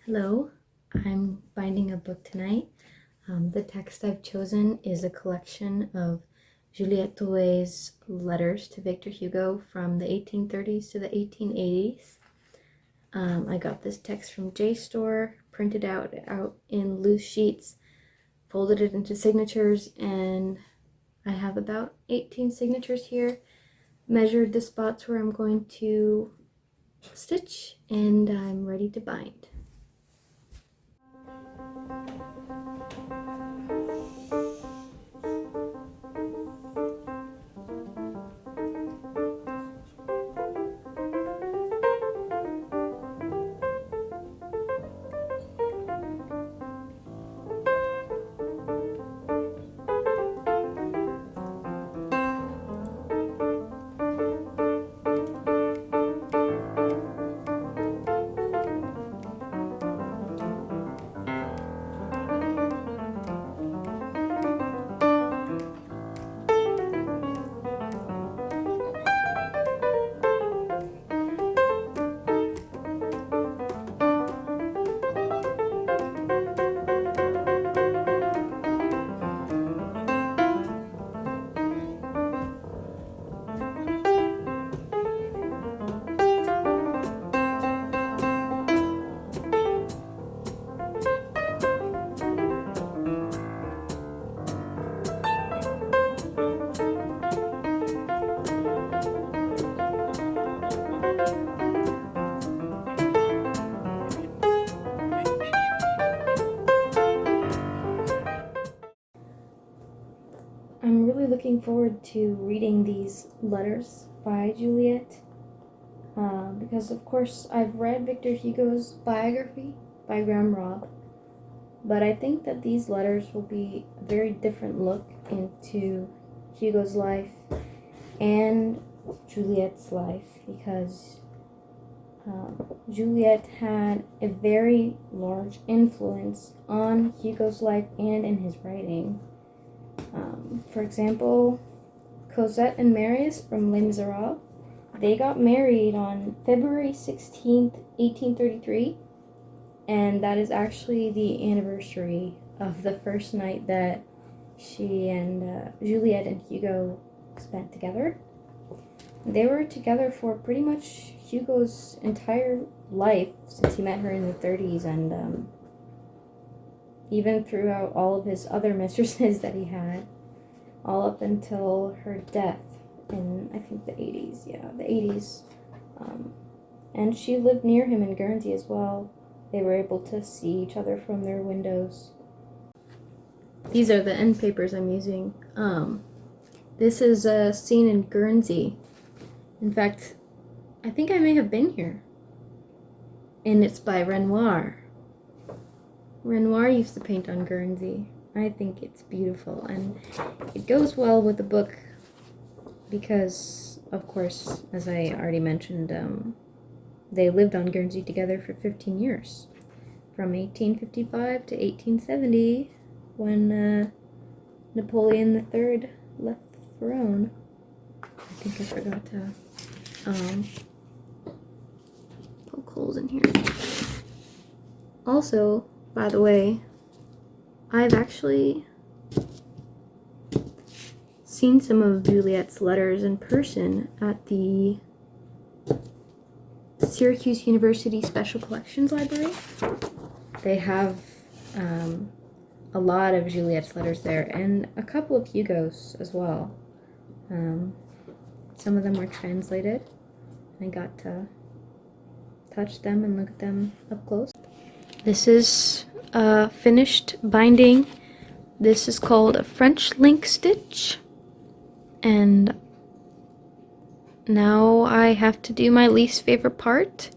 Hello, I'm binding a book tonight. The text I've chosen is a collection of Juliette Drouet's letters to Victor Hugo from the 1830s to the 1880s. I got this text from JSTOR, printed out in loose sheets, folded it into signatures, and I have about 18 signatures here. Measured the spots where I'm going to stitch, and I'm ready to bind. I'm really looking forward to reading these letters by Juliette because, of course, I've read Victor Hugo's biography by Graham Robb, but I think that these letters will be a very different look into Hugo's life and Juliette's life because Juliette had a very large influence on Hugo's life and in his writing. For example, Cosette and Marius from Les Miserables, they got married on February 16th, 1833, and that is actually the anniversary of the first night that she and Juliette and Hugo spent together. They were together for pretty much Hugo's entire life since he met her in the 30s, and even throughout all of his other mistresses that he had, all up until her death in, I think, the 80s. Yeah, the 80s. And she lived near him in Guernsey as well. They were able to see each other from their windows. These are the end papers I'm using. This is a scene in Guernsey. In fact, I think I may have been here. And it's by Renoir. Renoir used to paint on Guernsey. I think it's beautiful, and it goes well with the book because, of course, as I already mentioned, they lived on Guernsey together for 15 years, from 1855 to 1870, when Napoleon III left the throne. I think I forgot to poke holes in here. Also, by the way, I've actually seen some of Juliette's letters in person at the Syracuse University Special Collections Library. They have a lot of Juliette's letters there, and a couple of Hugo's as well. Some of them were translated. I got to touch them and look at them up close. This is finished binding. This is called a French link stitch, and now I have to do my least favorite part,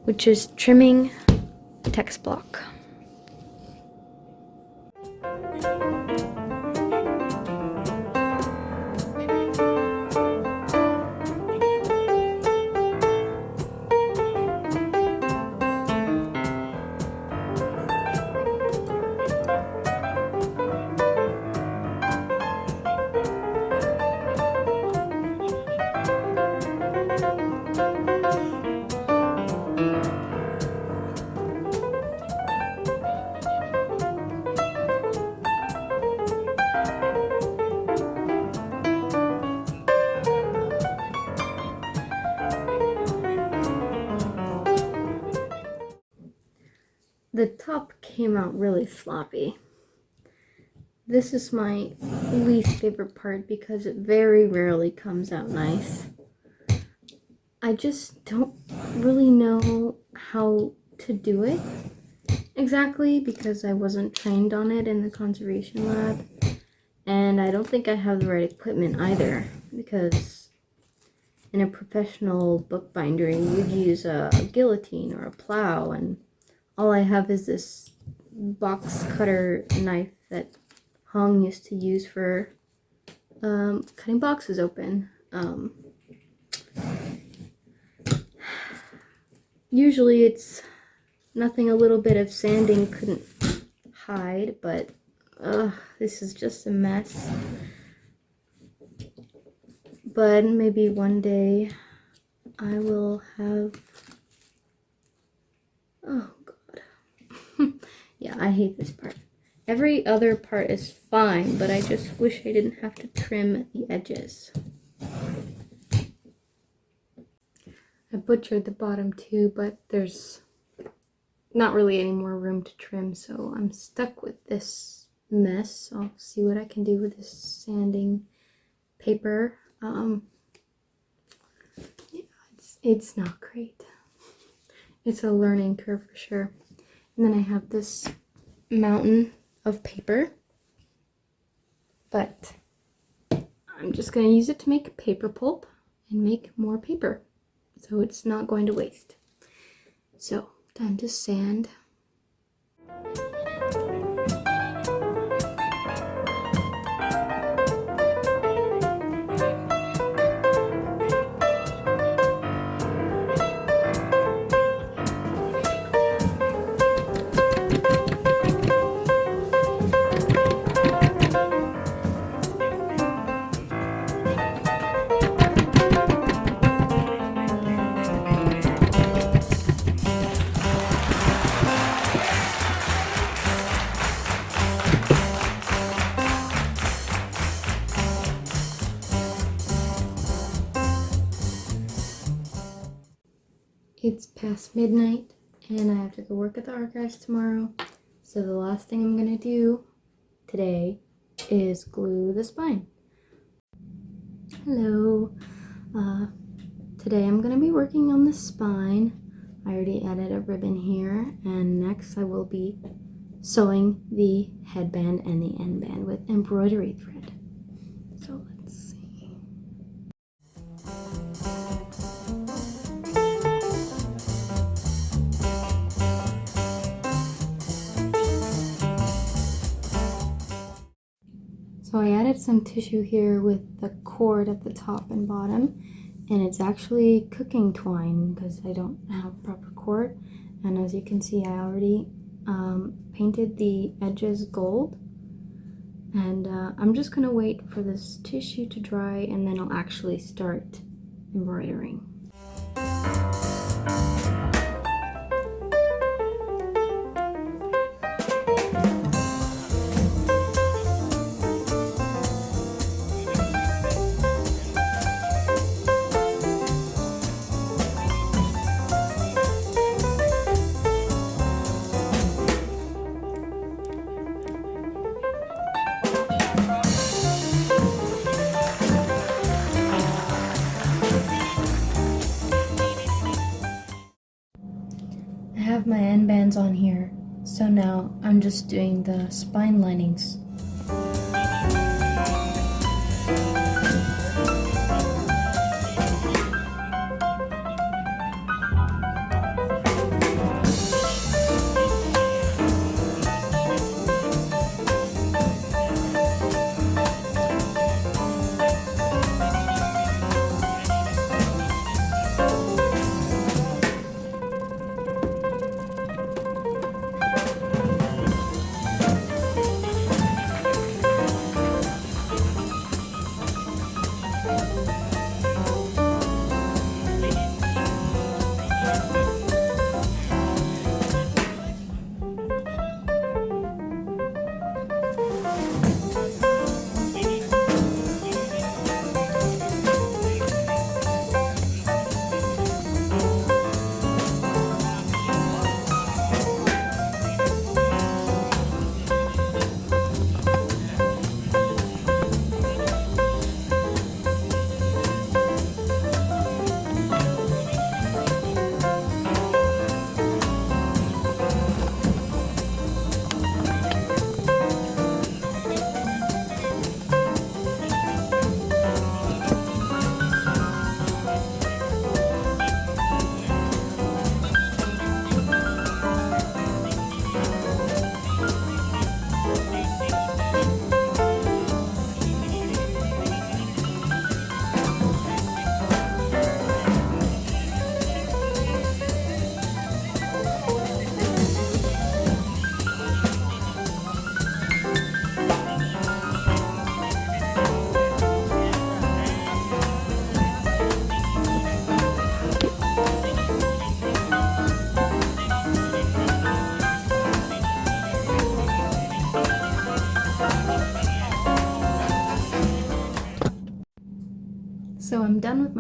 which is trimming the text block. the top came out really sloppy. This is my least favorite part because it very rarely comes out nice. I just don't really know how to do it exactly because I wasn't trained on it in the conservation lab. And I don't think I have the right equipment either, because in a professional bookbinder you would use a guillotine or a plow, and all I have is this box cutter knife that Hong used to use for cutting boxes open. Usually it's nothing a little bit of sanding couldn't hide, but this is just a mess. But maybe one day I will have... Oh god. Yeah, I hate this part. Every other part is fine, but I just wish I didn't have to trim the edges. I butchered the bottom too, but there's not really any more room to trim, so I'm stuck with this mess. I'll see what I can do with this sanding paper. Yeah, it's not great. It's a learning curve for sure. And then I have this mountain of paper, but I'm just going to use it to make paper pulp and make more paper, so it's not going to waste. So, time to sand. It's past midnight and I have to go work at the archives tomorrow. So the last thing I'm gonna do today is glue the spine. Hello. Today I'm gonna be working on the spine. I already added a ribbon here, and next I will be sewing the headband and the end band with embroidery thread. So let's see. So I added some tissue here with the cord at the top and bottom, and it's actually cooking twine because I don't have proper cord. And as you can see, I already painted the edges gold, and I'm just gonna wait for this tissue to dry and then I'll actually start embroidering. I have my end bands on here, so now I'm just doing the spine linings.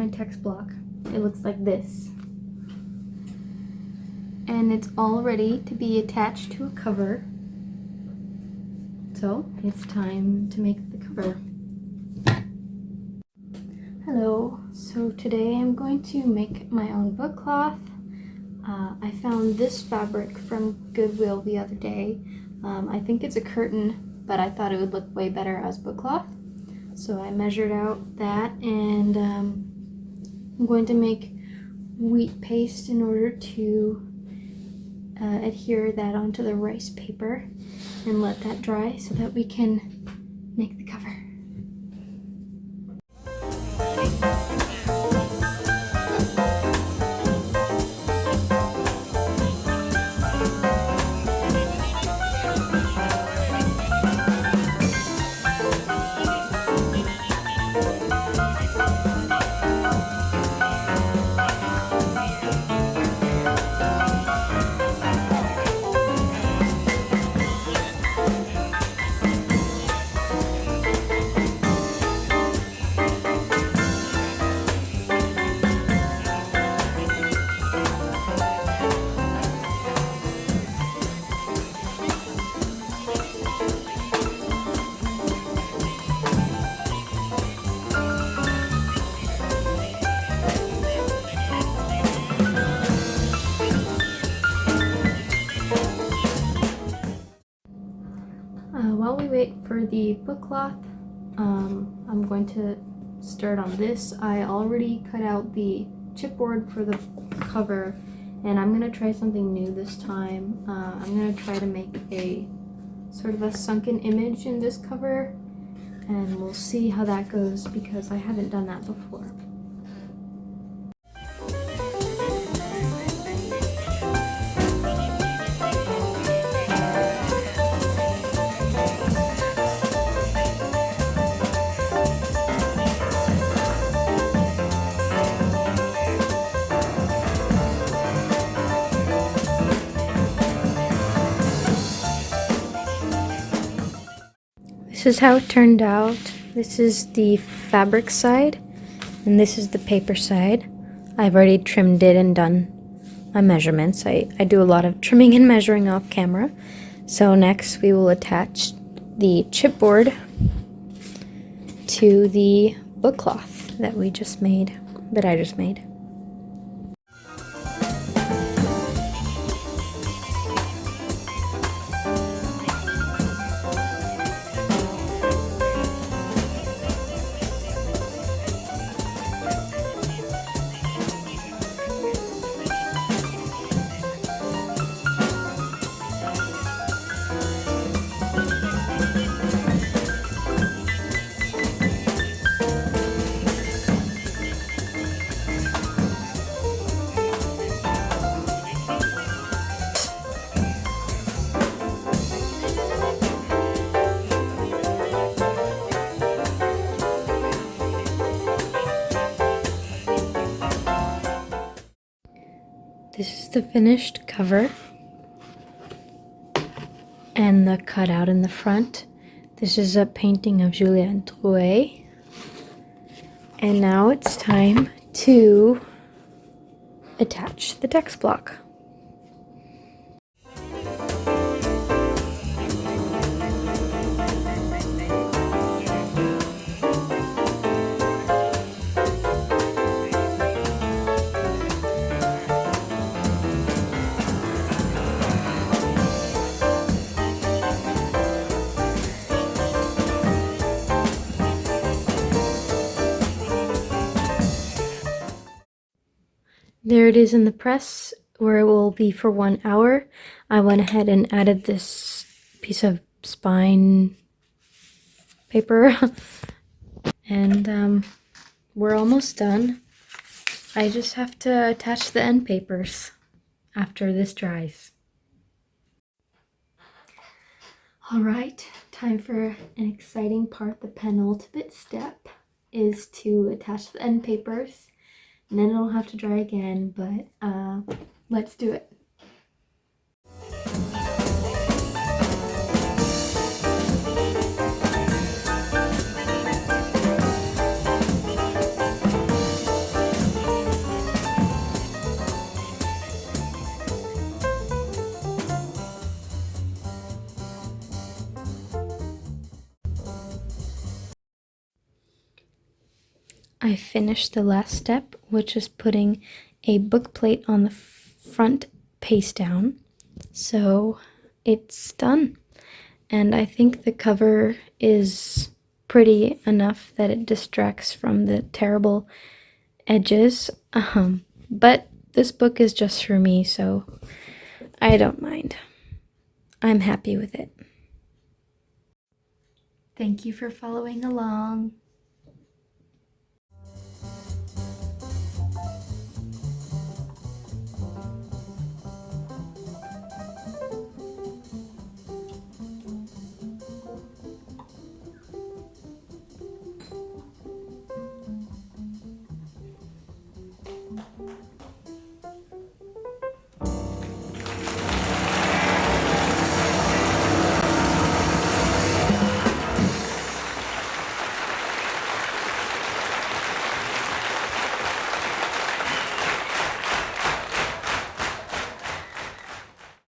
my text block. It looks like this. And it's all ready to be attached to a cover. So it's time to make the cover. Hello, so today I'm going to make my own book cloth. I found this fabric from Goodwill the other day. I think it's a curtain, but I thought it would look way better as book cloth. So I measured out that, and I'm going to make wheat paste in order to adhere that onto the rice paper and let that dry so that we can make the cover. While we wait for the book cloth, I'm going to start on this. I already cut out the chipboard for the cover, and I'm going to try something new this time. I'm going to try to make a sort of a sunken image in this cover, and we'll see how that goes because I haven't done that before. This is how it turned out. This is the fabric side, and this is the paper side. I've already trimmed it and done my measurements. I do a lot of trimming and measuring off camera. So next we will attach the chipboard to the book cloth that I just made. This is the finished cover and the cutout in the front. This is a painting of Julien Drouet. And now it's time to attach the text block. There it is in the press, where it will be for 1 hour. I went ahead and added this piece of spine paper, and we're almost done. I just have to attach the end papers after this dries. Alright, time for an exciting part. The penultimate step is to attach the end papers. And then it'll have to dry again, but let's do it. I finished the last step, which is putting a book plate on the front paste down. So it's done. And I think the cover is pretty enough that it distracts from the terrible edges. But this book is just for me, so I don't mind. I'm happy with it. Thank you for following along.